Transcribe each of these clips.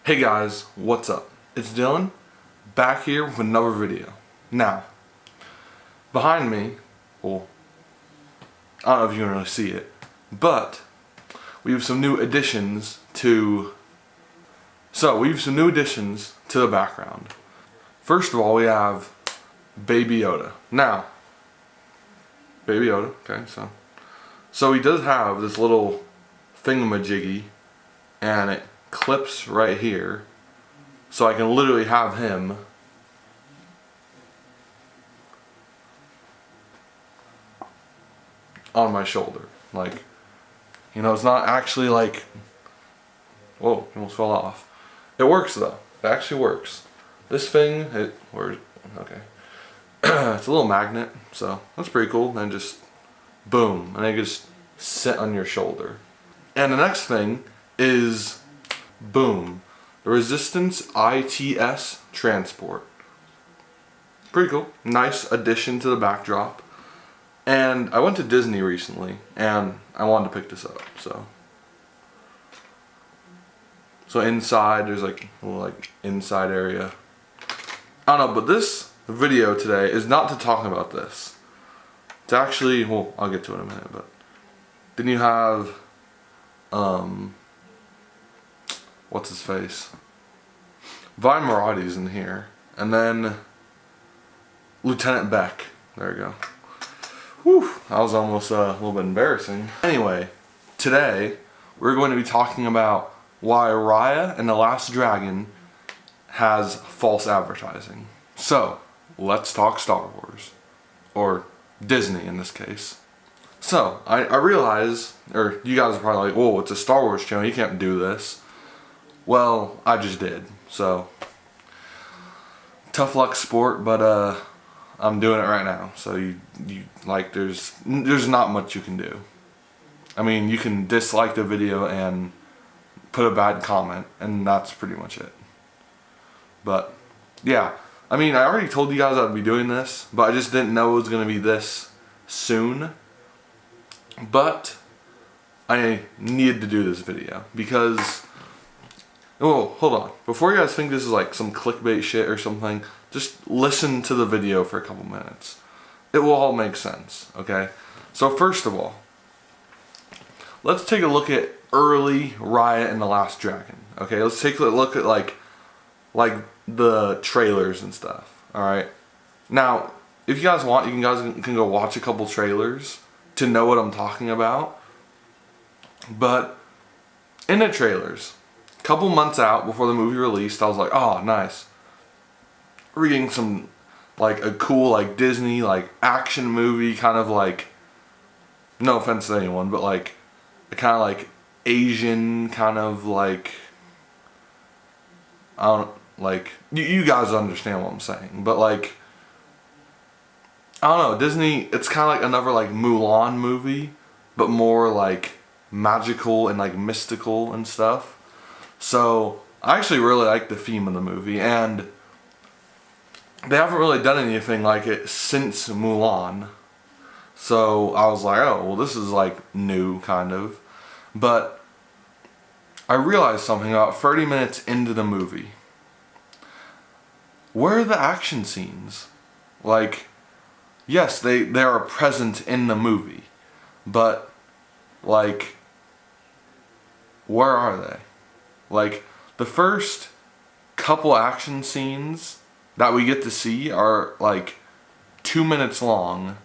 Hey guys, what's up? It's Dylan, back here with another video. Now, behind me, well, I don't know if you can really see it, but we have some new additions to the background. First of all, we have Baby Yoda. Now, Baby Yoda, okay, so he does have this little thingamajiggy, and it clips right here, so I can literally have him on my shoulder. Like, you know, it's not actually like, whoa, he almost fell off. It works though. It actually works. This thing, okay. It's a little magnet, so that's pretty cool. And just boom, and it just sit on your shoulder. And the next thing is boom, the Resistance ITS transport. Pretty cool. Nice addition to the backdrop. And I went to Disney recently and I wanted to pick this up. So inside there's like a little inside area. I don't know, but this video today is not to talk about this. It's actually, well, I'll get to it in a minute, but then you have what's his face? Vi Marati's in here. And then Lieutenant Beck. There we go. Whew, that was almost a little bit embarrassing. Anyway, today we're going to be talking about why Raya and the Last Dragon has false advertising. So, let's talk Star Wars. Or Disney in this case. So, I realize, or you guys are probably like, whoa, it's a Star Wars channel, you can't do this. Well, I just did, so tough luck sport, but I'm doing it right now. So you like, there's not much you can do. I mean, you can dislike the video and put a bad comment, and that's pretty much it. But yeah, I mean, I already told you guys I'd be doing this, but I just didn't know it was gonna be this soon. But I needed to do this video because, oh, hold on. Before you guys think this is like some clickbait shit or something, just listen to the video for a couple minutes. It will all make sense, okay? So first of all, let's take a look at early Raya and the Last Dragon. Okay, let's take a look at like the trailers and stuff. Alright? Now, if you guys want, you guys can go watch a couple trailers to know what I'm talking about. But in the trailers, a couple months out before the movie released, I was like, oh, nice. We're getting some, like, a cool, like, Disney, like, action movie, kind of like, no offense to anyone, but like, a kind of like Asian, kind of like, I don't, like, you guys understand what I'm saying, but like, I don't know, Disney, it's kind of like another like Mulan movie, but more like magical and like mystical and stuff. So I actually really like the theme of the movie, and they haven't really done anything like it since Mulan. So I was like, oh, well, this is like new, kind of. But I realized something about 30 minutes into the movie. Where are the action scenes? Like, yes, they are present in the movie, but like, where are they? Like, the first couple action scenes that we get to see are like 2 minutes long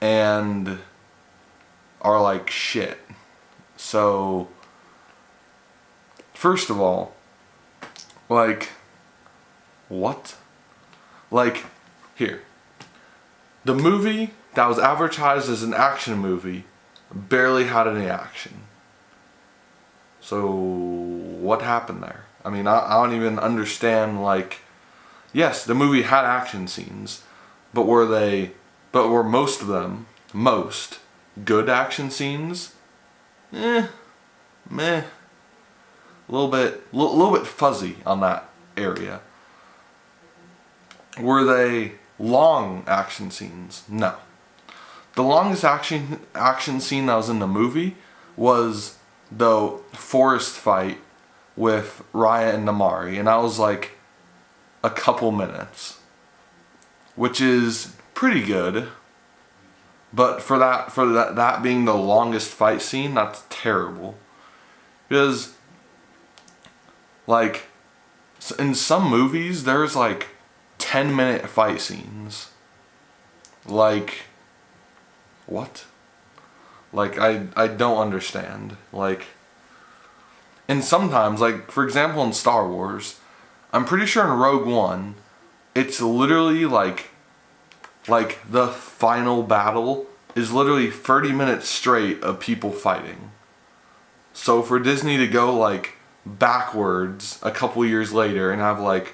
and are like shit. So, first of all, like, what? Like, here. The movie that was advertised as an action movie barely had any action. So, what happened there? I mean, I don't even understand, like, yes, the movie had action scenes, but were most of them, good action scenes? Meh. A little bit fuzzy on that area. Were they long action scenes? No. The longest action scene that was in the movie was the forest fight with Raya and Namari, and that was like a couple minutes, which is pretty good. But for that being the longest fight scene, that's terrible. Because, like, in some movies, there's like 10-minute fight scenes. Like, what? Like, I don't understand. Like, and sometimes, like, for example, in Star Wars, I'm pretty sure in Rogue One, it's literally like the final battle is literally 30 minutes straight of people fighting. So for Disney to go like backwards a couple years later and have like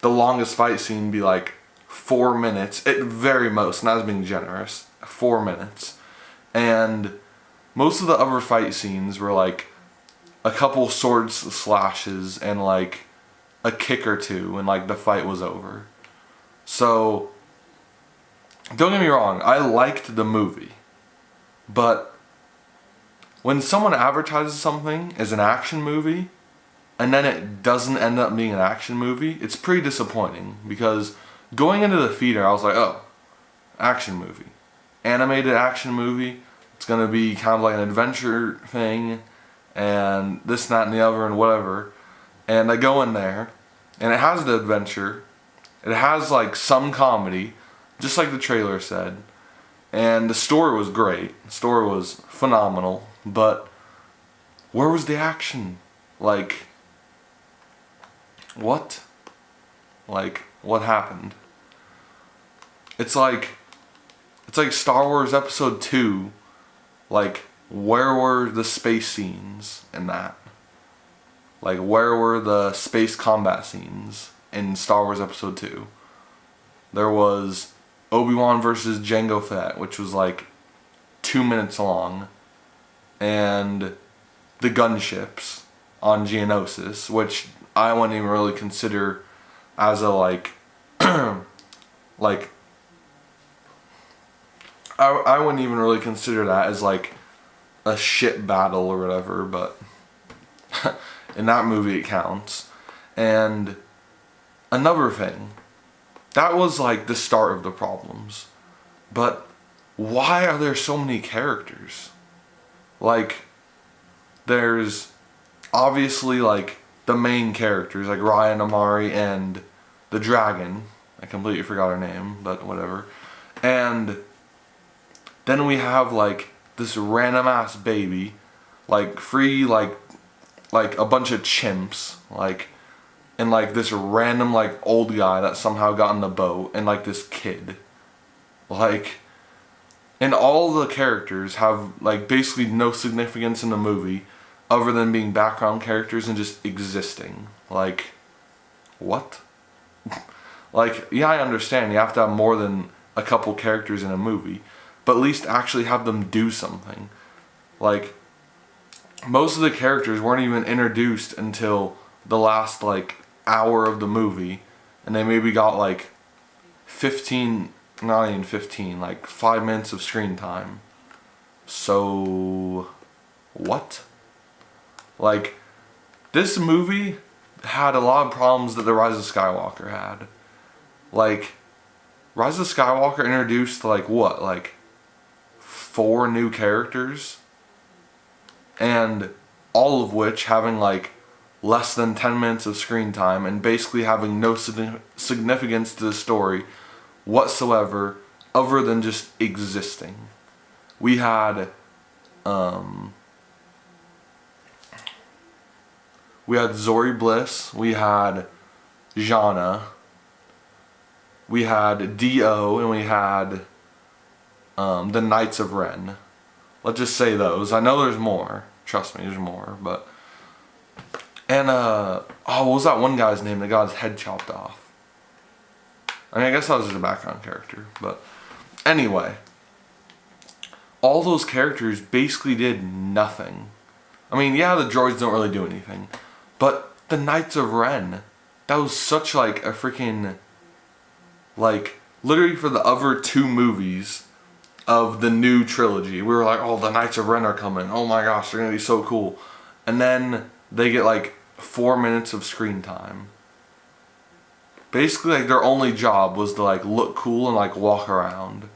the longest fight scene be like 4 minutes at very most, and I was being generous, 4 minutes. And most of the other fight scenes were like a couple sword slashes and like a kick or two, and like the fight was over. So don't get me wrong, I liked the movie, but when someone advertises something as an action movie and then it doesn't end up being an action movie, it's pretty disappointing, because going into the theater I was like, oh, action movie, animated action movie, it's gonna be kind of like an adventure thing and this, that, and the other and whatever. And I go in there and it has the adventure, it has like some comedy, just like the trailer said, and the story was great. The story was phenomenal, but where was the action? Like, what? Like, what happened? It's like Star Wars Episode 2, like, where were the space scenes in that? Like, where were the space combat scenes in Star Wars Episode 2? There was Obi-Wan versus Jango Fett, which was like 2 minutes long, and the gunships on Geonosis, which I wouldn't even really consider as a like like I wouldn't even really consider that as like a ship battle or whatever, but in that movie it counts. And another thing, that was like the start of the problems. But why are there so many characters? Like, there's obviously like the main characters, like Raya and Amari and the dragon. I completely forgot her name, but whatever. And then we have like this random ass baby, like free like a bunch of chimps, like, and like this random like old guy that somehow got in the boat, and like this kid. Like, and all the characters have like basically no significance in the movie other than being background characters and just existing. Like, what? Like, yeah, I understand you have to have more than a couple characters in a movie, but at least actually have them do something. Like, most of the characters weren't even introduced until the last like hour of the movie, and they maybe got like 15, not even 15, like 5 minutes of screen time. So, what? Like, this movie had a lot of problems that the Rise of Skywalker had. Like, Rise of Skywalker introduced like what, like 4 new characters, and all of which having like less than 10 minutes of screen time and basically having no significance to the story whatsoever other than just existing. We had Zori Bliss, we had Jana, we had D.O., and we had the Knights of Ren. Let's just say those. I know there's more. Trust me, there's more. But, and what was that one guy's name that got his head chopped off? I mean, I guess that was just a background character. But anyway, all those characters basically did nothing. I mean, yeah, the droids don't really do anything, but the Knights of Ren, that was such like a freaking, like, literally for the other 2 movies of the new trilogy, we were like, oh, the Knights of Ren are coming, oh my gosh, they're gonna be so cool. And then they get like 4 minutes of screen time. Basically, like, their only job was to, like, look cool and, like, walk around.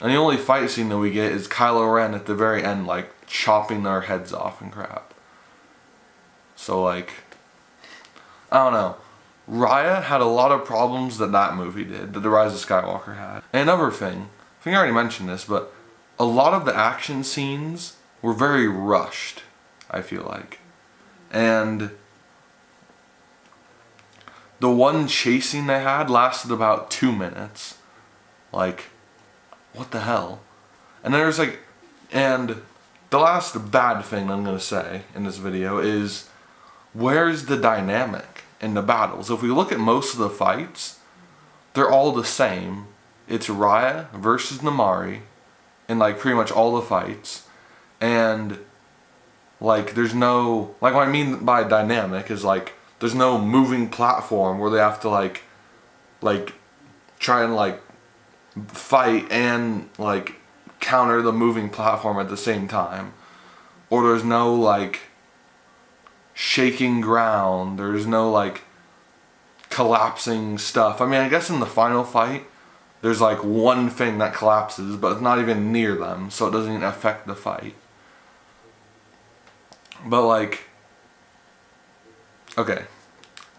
And the only fight scene that we get is Kylo Ren at the very end, like, chopping their heads off and crap. So, like, I don't know. Raya had a lot of problems that movie did, that The Rise of Skywalker had. And another thing, I think I already mentioned this, but a lot of the action scenes were very rushed, I feel like. And the one chase scene they had lasted about 2 minutes. Like, what the hell? And there's like, and the last bad thing I'm going to say in this video is, where's the dynamic in the battles? If we look at most of the fights, they're all the same. It's Raya versus Namari in like pretty much all the fights. And like there's no, like what I mean by dynamic is like there's no moving platform where they have to like try and like fight and like counter the moving platform at the same time. Or there's no like shaking ground, there's no like collapsing stuff. I mean, I guess in the final fight there's like one thing that collapses, but it's not even near them, so it doesn't even affect the fight. But like, okay,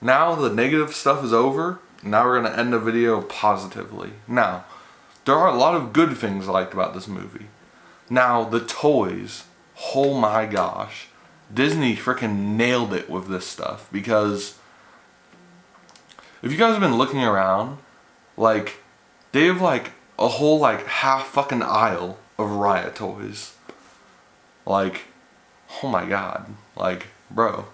now the negative stuff is over. Now we're gonna end the video positively. Now, there are a lot of good things I liked about this movie. Now, the toys, oh my gosh, Disney freaking nailed it with this stuff, because if you guys have been looking around, like, they have like a whole like half fucking aisle of Raya toys. Like, oh my god, like, bro.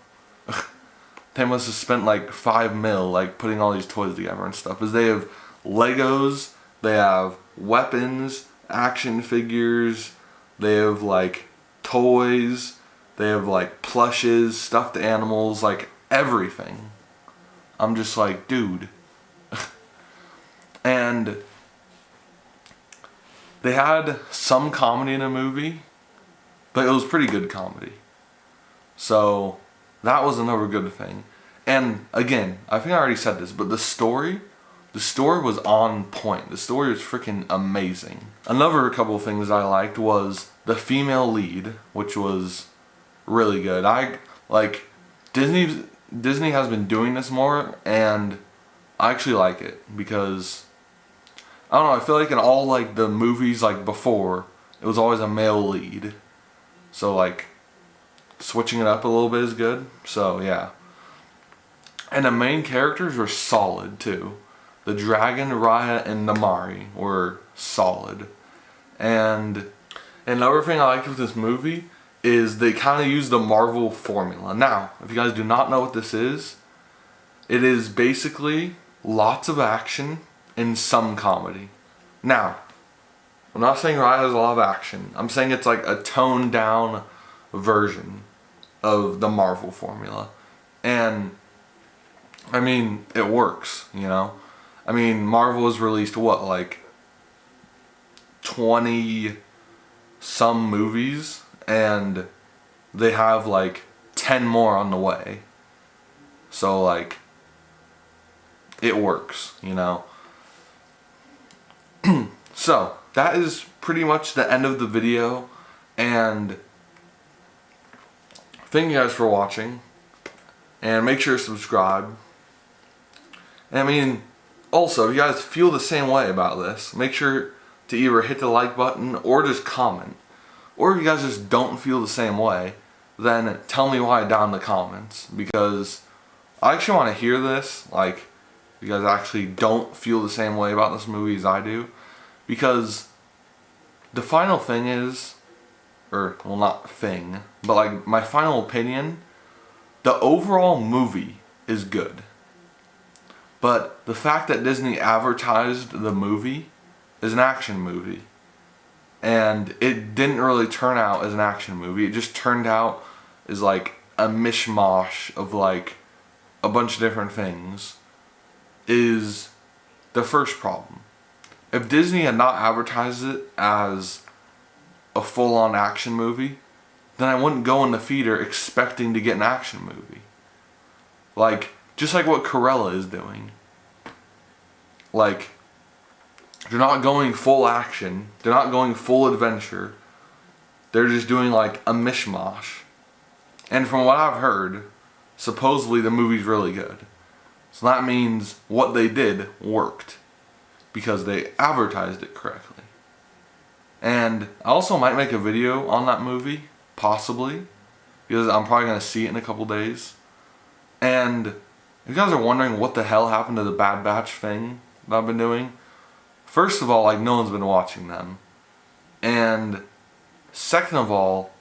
They must have spent like $5 million like putting all these toys together and stuff. Because they have Legos, they have weapons, action figures, they have like toys, they have like plushes, stuffed animals, like everything. I'm just like, dude. And they had some comedy in the movie, but it was pretty good comedy. So that was another good thing. And again, I think I already said this, but the story was on point. The story was freaking amazing. Another couple of things I liked was the female lead, which was really good. I like Disney has been doing this more, and I actually like it because I don't know, I feel like in all like the movies like before, it was always a male lead. So like switching it up a little bit is good. So yeah. And the main characters were solid too. The dragon, Raya, and Namari were solid. And another thing I liked with this movie is they kind of used the Marvel formula. Now, if you guys do not know what this is, it is basically lots of action and some comedy. Now, I'm not saying Raya has a lot of action. I'm saying it's like a toned down version of the Marvel formula. And I mean, it works, you know? I mean, Marvel has released what, like 20 some movies, and they have like 10 more on the way. So like, it works, you know? So, that is pretty much the end of the video, and thank you guys for watching, and make sure to subscribe. And I mean, also, if you guys feel the same way about this, make sure to either hit the like button or just comment. Or if you guys just don't feel the same way, then tell me why down in the comments, because I actually want to hear this, like, you guys actually don't feel the same way about this movie as I do, because the final thing is, or, well, not thing, but like, my final opinion, the overall movie is good. But the fact that Disney advertised the movie as an action movie, and it didn't really turn out as an action movie, it just turned out as like a mishmash of like a bunch of different things, is the first problem. If Disney had not advertised it as a full-on action movie, then I wouldn't go in the theater expecting to get an action movie. Like, just like what Corella is doing. Like, they're not going full action. They're not going full adventure. They're just doing like a mishmash. And from what I've heard, supposedly the movie's really good. So that means what they did worked. Because they advertised it correctly. And I also might make a video on that movie. Possibly. Because I'm probably going to see it in a couple days. And if you guys are wondering what the hell happened to the Bad Batch thing that I've been doing. First of all, like, no one's been watching them. And second of all,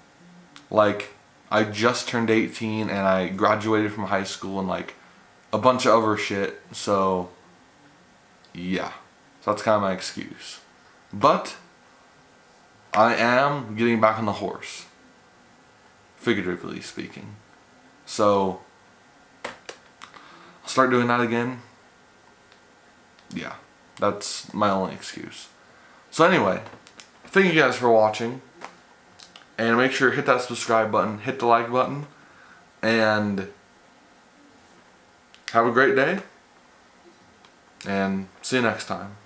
like, I just turned 18 and I graduated from high school and like a bunch of other shit. So yeah. So that's kind of my excuse. But I am getting back on the horse. Figuratively speaking. So I'll start doing that again. Yeah. That's my only excuse. So anyway, thank you guys for watching. And make sure to hit that subscribe button, hit the like button, and have a great day. And see you next time.